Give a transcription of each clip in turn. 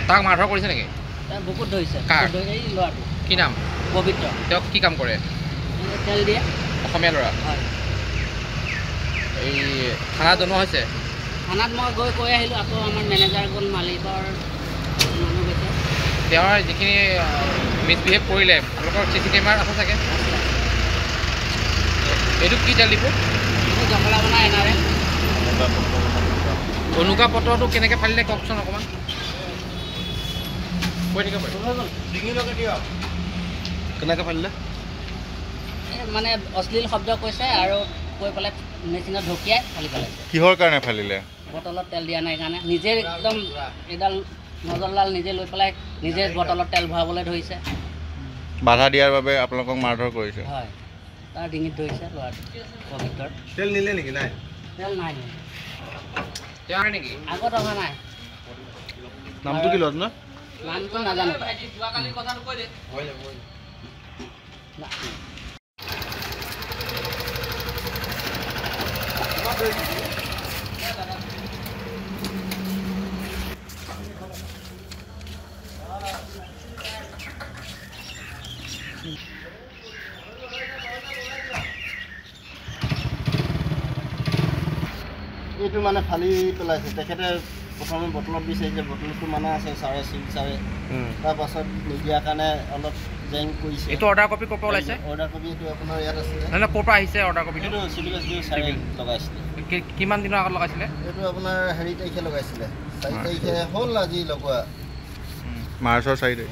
তাক মাৰধৰ কৰিছে নেকি? বুকুত ধৰিছে। ল'ৰাটো কি নাম? পবিত্ৰ। তেওঁ কি কাম কৰে? তেল দিয়ে। অসমীয়া ল'ৰা। হয়। এই থানাত জনোৱা হৈছে? থানাত মই কৈ আহিলোঁ। আকৌ আমাৰ মেনেজাৰ গ'ল, মালিকৰ মানুহ গৈছে। তেওঁৰ যিখিনি মিছবিহেভ কৰিলে আপোনালোকৰ CC কেমেৰাত আছে চাগে? এইটো কি তেল ডিপু? এইটো জখলা বনাই এনাৰে। অনুজ্ঞাপত্ৰটো কেনেকৈ ফালিলে কওকচোন অকণমান। কৈ থাকিব পাৰে। কেনেকৈ ফালিলে? মানে অশ্লীল শব্দ কৈছে আৰু কৈ পেলাই মেচিনত ঢকিয়াই ফালি পেলাইছে। কিহৰ কাৰণে ফালিলে? বটলত তেল দিয়া নাই কাৰণে। নিজে একদম এডাল নজলডাল নিজে লৈ পেলাই নিজে বটলত তেল ভৰাবলৈ ধৰিছে। বাধা দিয়াৰ বাবে আপোনালোকক মাৰধৰ কৰিছে? হয়। তাৰ ডিঙিত ধৰিছে ল'ৰাটো পবিত্ৰৰ। তেল নিলে নেকি? নাই, তেল নাই নেকি? আগত অহা নাই। নামটো কি ল'ৰাটো? নামটো নাজানো। এইটো মানে ফালি পেলাইছে। তেখেতে প্ৰথমে বটলত বিচাৰিছে, বটলটো মানে আছে চাৰে চাৰে। তাৰপাছত নিদিয়াৰ কাৰণে অলপ জেং কৰিছে। এইটো অৰ্ডাৰ কপি ক'ৰ পৰা ওলাইছে? অৰ্ডাৰ কপি এইটো আপোনাৰ ইয়াত আছিলে। নহয়, ক'ৰ পৰা আহিছে অৰ্ডাৰ কপিটো? এইটো চিভিল এছ ডি চাৰে লগাইছিলে। কিমান দিনৰ আগত লগাইছিলে? এইটো আপোনাৰ 4 তাৰিখে লগাইছিলে। 4 তাৰিখে হ'ল আজি লগোৱা। মাৰ্চৰ 4 তাৰিখ।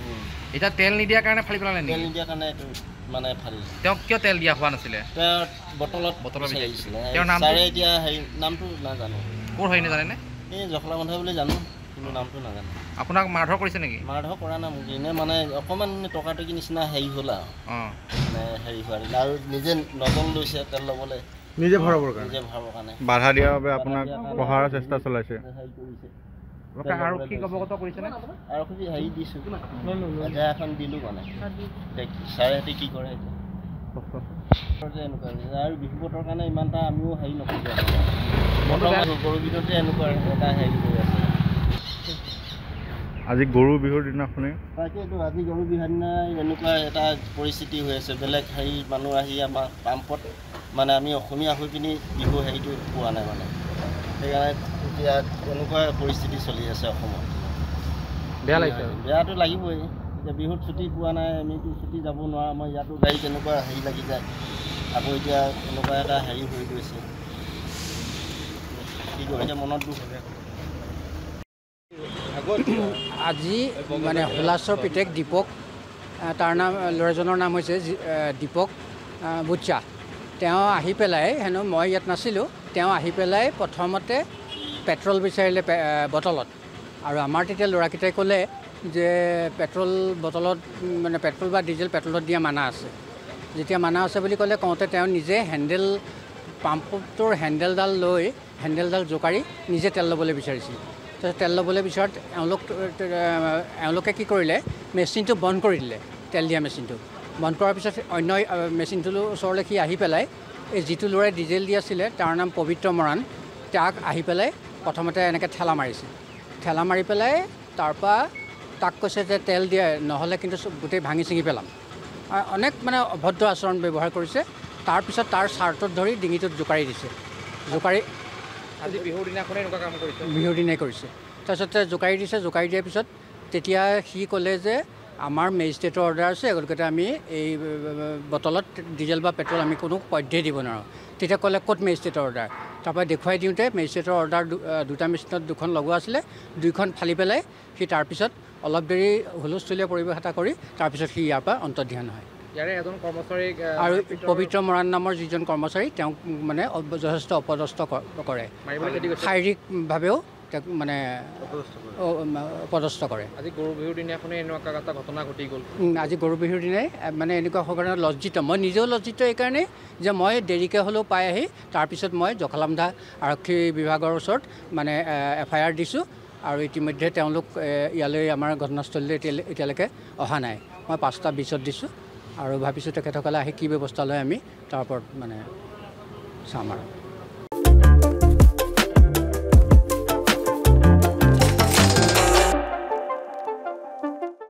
এতিয়া তেল নিদিয়াৰ কাৰণে ফালি পেলালে তেল নেকি? নিদিয়াৰ কাৰণে এইটো মানে ফালিলে। তেওঁক কিয় তেল দিয়া হোৱা নাছিলে? তেওঁ বটলত বিচাৰিছিলে। বিচাৰিছিলে। তেওঁৰ নামটো? ছাৰে এতিয়া নামটো নাজানো। ক'ৰ হয় নাজানেনে? এই জখলা বন্ধা বুলি জানো, কিন্তু নামটো নাজানো। আপোনাক মাৰধৰ কৰিছে নেকি? মাৰধৰ কৰা নাই মোক। এনে মানে অকণমান টকাটকি নিচিনা হেৰি হ'ল আৰু মানে হেৰি হোৱা আৰু নিজে নজল লৈছে তেল ল'বলৈ, নিজে ভৰাবৰ নিজে ভৰাবৰ কাৰণে। বাধা দিয়াৰ বাবে আপোনাক প্ৰহাৰৰ চেষ্টা চলাইছে? হেৰি কৰিছে। আৰু কি অৱগত কৰিছেনে? আৰু হেৰি দিছোঁ, এজা এখন দিলোঁ মানে। ছাৰেহঁতে কি কৰে এতিয়া এনেকুৱা আৰু বিহু বতৰ কাৰণে ইমান এটা আমিও হেৰি নকৰোঁ। গৰু বিহুতে এনেকুৱা এটা হেৰি কৰি আছে। আজি গৰু বিহুৰ দিনাখনে তাকেইতো আজি গৰু বিহুৰ দিনা এনেকুৱা এটা পৰিস্থিতি হৈ আছে। বেলেগ হেৰি মানুহ আহি আমাৰ পাম্পত মানে আমি অসমীয়া হৈ পিনি বিহু হেৰিটো পোৱা নাই মানে। সেইকাৰণে এতিয়া এনেকুৱা পৰিস্থিতি চলি আছে অসমত। বেয়া লাগিছে? বেয়াটো লাগিবই। এতিয়া বিহুত ছুটি পোৱা নাই, আমিতো ছুটি যাব নোৱাৰোঁ। আমাৰ ইয়াতো গাড়ী তেনেকুৱা হেৰি লাগি যায়। আকৌ এতিয়া এনেকুৱা এটা হেৰি হৈ গৈছে, কি কয় এতিয়া মনত দুখ। আজি মানে হোলাচৰ পিতেক দীপক, তাৰ নাম ল'ৰাজনৰ নাম হৈছে দীপক বুচ্চা। তেওঁ আহি পেলাই হেনো, মই ইয়াত নাছিলোঁ, তেওঁ আহি পেলাই প্ৰথমতে পেট্ৰল বিচাৰিলে বটলত। আৰু আমাৰ তেতিয়া ল'ৰাকেইটাই ক'লে যে পেট্ৰল বটলত মানে পেট্ৰল বা ডিজেল পেট্ৰলত দিয়া মানা আছে। যেতিয়া মানা আছে বুলি ক'লে কওঁতে তেওঁ নিজে পাম্পটোৰ হেণ্ডেলডাল জোকাৰি নিজে তেল ল'বলৈ বিচাৰিছিল। তাৰপিছত তেল ল'বলৈ বিচৰাত এওঁলোকে কি কৰিলে, মেচিনটো বন্ধ কৰি দিলে। তেল দিয়া মেচিনটো বন্ধ কৰাৰ পিছত অন্য মেচিনটোৰ ওচৰলৈ সি আহি পেলাই এই যিটো ল'ৰাই ডিজেল দি আছিলে তাৰ নাম পবিত্ৰ মৰাণ, তাক আহি পেলাই প্ৰথমতে এনেকৈ ঠেলা মাৰিছিল। ঠেলা মাৰি পেলাই তাৰপৰা তাক কৈছে যে তেল দিয়ে, নহ'লে কিন্তু গোটেই ভাঙি চিঙি পেলাম। অনেক মানে অভদ্ৰ আচৰণ ব্যৱহাৰ কৰিছে। তাৰপিছত তাৰ চাৰ্টত ধৰি ডিঙিটোত জোকাৰি দিছে। আজি বিহুৰ দিনাখনে এনেকুৱা কাম কৰিছে? বিহুৰ দিনাই কৰিছে। তাৰপিছতে জোকাৰি দিছে। জোকাৰি দিয়াৰ পিছত তেতিয়া সি ক'লে যে আমাৰ মেজিষ্ট্ৰেটৰ অৰ্ডাৰ আছে, গতিকে আমি এই বটলত ডিজেল বা পেট্ৰল আমি কোনো পধ্যেই দিব নোৱাৰোঁ। তেতিয়া ক'লে ক'ত মেজিষ্ট্ৰেটৰ অৰ্ডাৰ? তাৰপৰা দেখুৱাই দিওঁতে মেজিষ্ট্ৰেটৰ অৰ্ডাৰ দুটা মেচিনত 2খন লগোৱা আছিলে, 2খন ফালি পেলাই সি তাৰপিছত অলপ দেৰি হুলস্থুলীয়া পৰিৱেশ এটা কৰি তাৰপিছত সি ইয়াৰ পৰা অন্তৰ্ধান হয়। ইয়াৰে এজন কৰ্মচাৰীক আৰু পবিত্ৰ মৰাণ নামৰ যিজন কৰ্মচাৰী তেওঁক মানে যথেষ্ট অপদস্থ কৰে, শাৰীৰিকভাৱেও তেওঁক মানে অপদস্থ কৰে। আজি গৰু বিহুৰ দিনাখনে এনেকুৱা এটা ঘটনা ঘটি গ'ল। আজি গৰু বিহুৰ দিনাই মানে এনেকুৱা কাৰণে লজ্জিত। মই নিজেও লজ্জিত এইকাৰণেই যে মই দেৰিকৈ হ'লেও পাই আহি তাৰপিছত মই জখলাবন্ধা আৰক্ষী বিভাগৰ ওচৰত মানে FIR দিছোঁ। আৰু ইতিমধ্যে তেওঁলোক ইয়ালৈ আমাৰ ঘটনাস্থলীলৈ এতিয়ালৈকে অহা নাই। মই 5:20 দিছোঁ আৰু ভাবিছোঁ তেখেতসকলে আহি কি ব্যৱস্থা লয় আমি তাৰ ওপৰত মানে চাম আৰু।